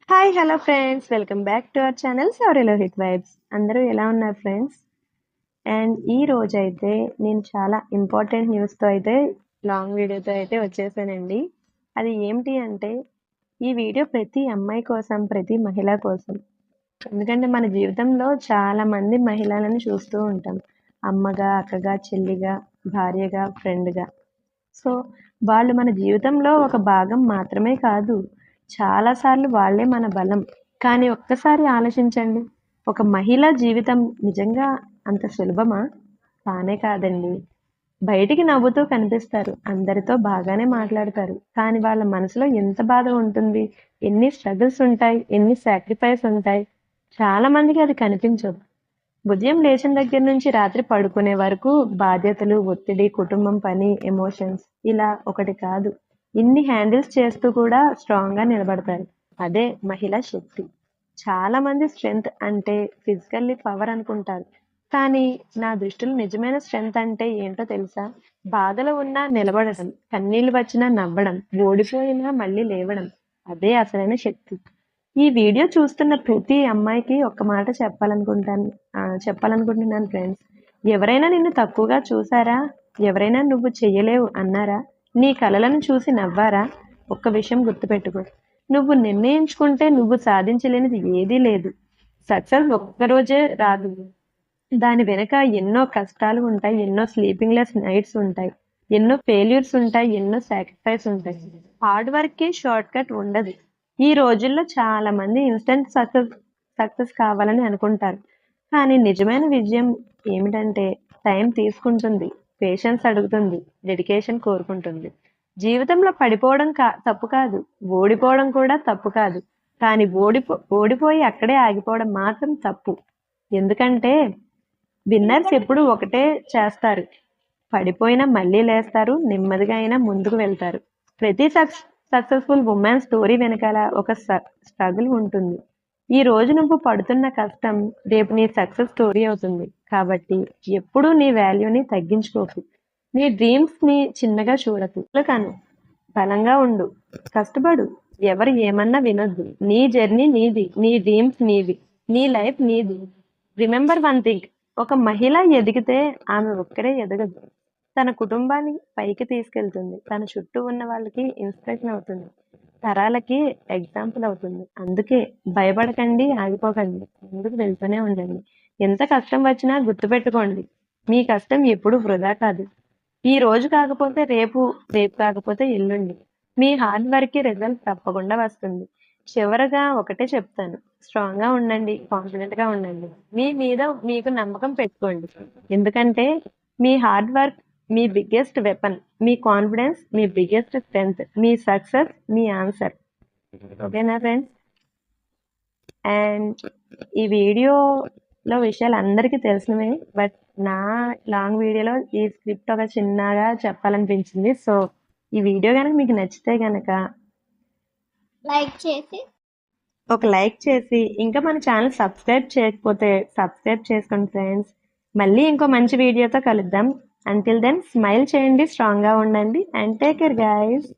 Hi hello friends, welcome back to our channel సౌర్యలో hit vibes. అందరూ ఎలా ఉన్నారు ఫ్రెండ్స్? అండ్ ఈ రోజు అయితే నేను చాలా ఇంపార్టెంట్ న్యూస్తో అయితే లాంగ్ వీడియోతో అయితే వచ్చేసానండి. అది ఏమిటి అంటే, ఈ వీడియో ప్రతి అమ్మాయి కోసం, ప్రతి మహిళ కోసం. ఎందుకంటే మన జీవితంలో చాలా మంది మహిళలను చూస్తూ ఉంటాం. అమ్మగా, అక్కగా, చెల్లిగా, భార్యగా, ఫ్రెండ్గా. సో వాళ్ళు మన జీవితంలో ఒక భాగం మాత్రమే కాదు, చాలాసార్లు వాళ్ళే మన బలం. కానీ ఒక్కసారి ఆలోచించండి, ఒక మహిళ జీవితం నిజంగా అంత సులభమా? కానే కాదండి. బయటికి నవ్వుతూ కనిపిస్తారు, అందరితో బాగానే మాట్లాడతారు, కానీ వాళ్ళ మనసులో ఎంత బాధ ఉంటుంది, ఎన్ని స్ట్రగుల్స్ ఉంటాయి, ఎన్ని సాక్రిఫైస్ ఉంటాయి, చాలా మందికి అది కనిపించదు. ఉదయం లేచిన దగ్గర నుంచి రాత్రి పడుకునే వరకు బాధ్యతలు, ఒత్తిడి, కుటుంబం, పని, ఎమోషన్స్, ఇలా ఒకటి కాదు, ఇన్ని హ్యాండిల్స్ చేస్తూ కూడా స్ట్రాంగ్ గా నిలబడతారు. అదే మహిళా శక్తి. చాలా మంది స్ట్రెంగ్త్ అంటే ఫిజికల్లీ పవర్ అనుకుంటారు, కానీ నా దృష్టిలో నిజమైన స్ట్రెంగ్త్ అంటే ఏంటో తెలుసా? బాధలో ఉన్నా నిలబడటం, కన్నీళ్లు వచ్చినా నవ్వడం, ఓడిపోయినా మళ్ళీ లేవడం. అదే అసలైన శక్తి. ఈ వీడియో చూస్తున్న ప్రతి అమ్మాయికి ఒక్క మాట చెప్పాలనుకుంటున్నాను ఫ్రెండ్స్. ఎవరైనా నిన్ను తక్కువగా చూసారా? ఎవరైనా నువ్వు చెయ్యలేవు అన్నారా? నీ కలలను చూసి నవ్వారా? ఒక్క విషయం గుర్తుపెట్టుకో, నువ్వు నిర్ణయించుకుంటే నువ్వు సాధించలేనిది ఏదీ లేదు. సక్సెస్ ఒక్కరోజే రాదు, దాని వెనక ఎన్నో కష్టాలు ఉంటాయి, ఎన్నో స్లీపింగ్ లెస్ నైట్స్ ఉంటాయి, ఎన్నో ఫెయిల్యూర్స్ ఉంటాయి, ఎన్నో సాక్రిఫైస్ ఉంటాయి. హార్డ్ వర్క్ కి షార్ట్ కట్ ఉండదు. ఈ రోజుల్లో చాలా మంది ఇన్స్టెంట్ సక్సెస్ కావాలని అనుకుంటారు, కానీ నిజమైన విజయం ఏమిటంటే టైం తీసుకుంటుంది, పేషెన్స్ అడుగుతుంది, డెడికేషన్ కోరుకుంటుంది. జీవితంలో పడిపోవడం తప్పు కాదు, ఓడిపోవడం కూడా తప్పు కాదు, కానీ ఓడిపోయి అక్కడే ఆగిపోవడం మాత్రం తప్పు. ఎందుకంటే విన్నర్స్ ఎప్పుడు ఒకటే చేస్తారు, పడిపోయినా మళ్ళీ లేస్తారు, నెమ్మదిగా అయినా ముందుకు వెళ్తారు. ప్రతి సక్సెస్ఫుల్ ఉమెన్ స్టోరీ వెనకాల ఒక స్ట్రగుల్ ఉంటుంది. ఈ రోజు నువ్వు పడుతున్న కష్టం రేపు నీ సక్సెస్ స్టోరీ అవుతుంది. కాబట్టి ఎప్పుడూ నీ వాల్యూని తగ్గించుకోకు, నీ డ్రీమ్స్ ని చిన్నగా చూడకు. కాను, బలంగా ఉండు, కష్టపడు, ఎవరు ఏమన్నా వినొద్దు. నీ జర్నీ నీది, నీ డ్రీమ్స్ నీవి, నీ లైఫ్ నీది. రిమెంబర్ వన్ థింగ్, ఒక మహిళ ఎదిగితే ఆమె ఒక్కరే ఎదగదు, తన కుటుంబాన్ని పైకి తీసుకెళ్తుంది, తన చుట్టూ ఉన్న వాళ్ళకి ఇన్స్పిరేషన్ అవుతుంది, తరాలకి ఎగ్జాంపుల్ అవుతుంది. అందుకే భయపడకండి, ఆగిపోకండి, ముందుకు వెళ్తూనే ఉండండి. ఎంత కష్టం వచ్చినా గుర్తుపెట్టుకోండి, మీ కష్టం ఎప్పుడు వృధా కాదు. ఈ రోజు కాకపోతే రేపు, రేపు కాకపోతే ఎల్లుండి, మీ హార్డ్ వర్క్ కి రిజల్ట్ తప్పకుండా వస్తుంది. చివరగా ఒకటే చెప్తాను, స్ట్రాంగ్ గా ఉండండి, కాన్ఫిడెంట్ గా ఉండండి, మీ మీద మీకు నమ్మకం పెట్టుకోండి. ఎందుకంటే మీ హార్డ్ వర్క్ మీ బిగ్గెస్ట్ వెపన్, మీ కాన్ఫిడెన్స్ మీ బిగ్గెస్ట్ స్ట్రెంగ్త్, మీ సక్సెస్ మీ ఆన్సర్. ఓకేనా ఫ్రెండ్స్? అండ్ ఈ వీడియోలో విషయాలు అందరికీ తెలిసినవే, బట్ నా లాంగ్ వీడియోలో ఈ స్క్రిప్ట్ ఒక చిన్నగా చెప్పాలనిపించింది. సో ఈ వీడియో కనుక మీకు నచ్చితే కనుక లైక్ చేసి ఇంకా మన ఛానల్ సబ్స్క్రైబ్ చేయకపోతే సబ్స్క్రైబ్ చేసుకోండి ఫ్రెండ్స్. మళ్ళీ ఇంకో మంచి వీడియోతో కలుద్దాం. అంటిల్ దెన్ స్మైల్ చేయండి, స్ట్రాంగ్గా ఉండండి, అండ్ టేక్ కేర్ గైస్.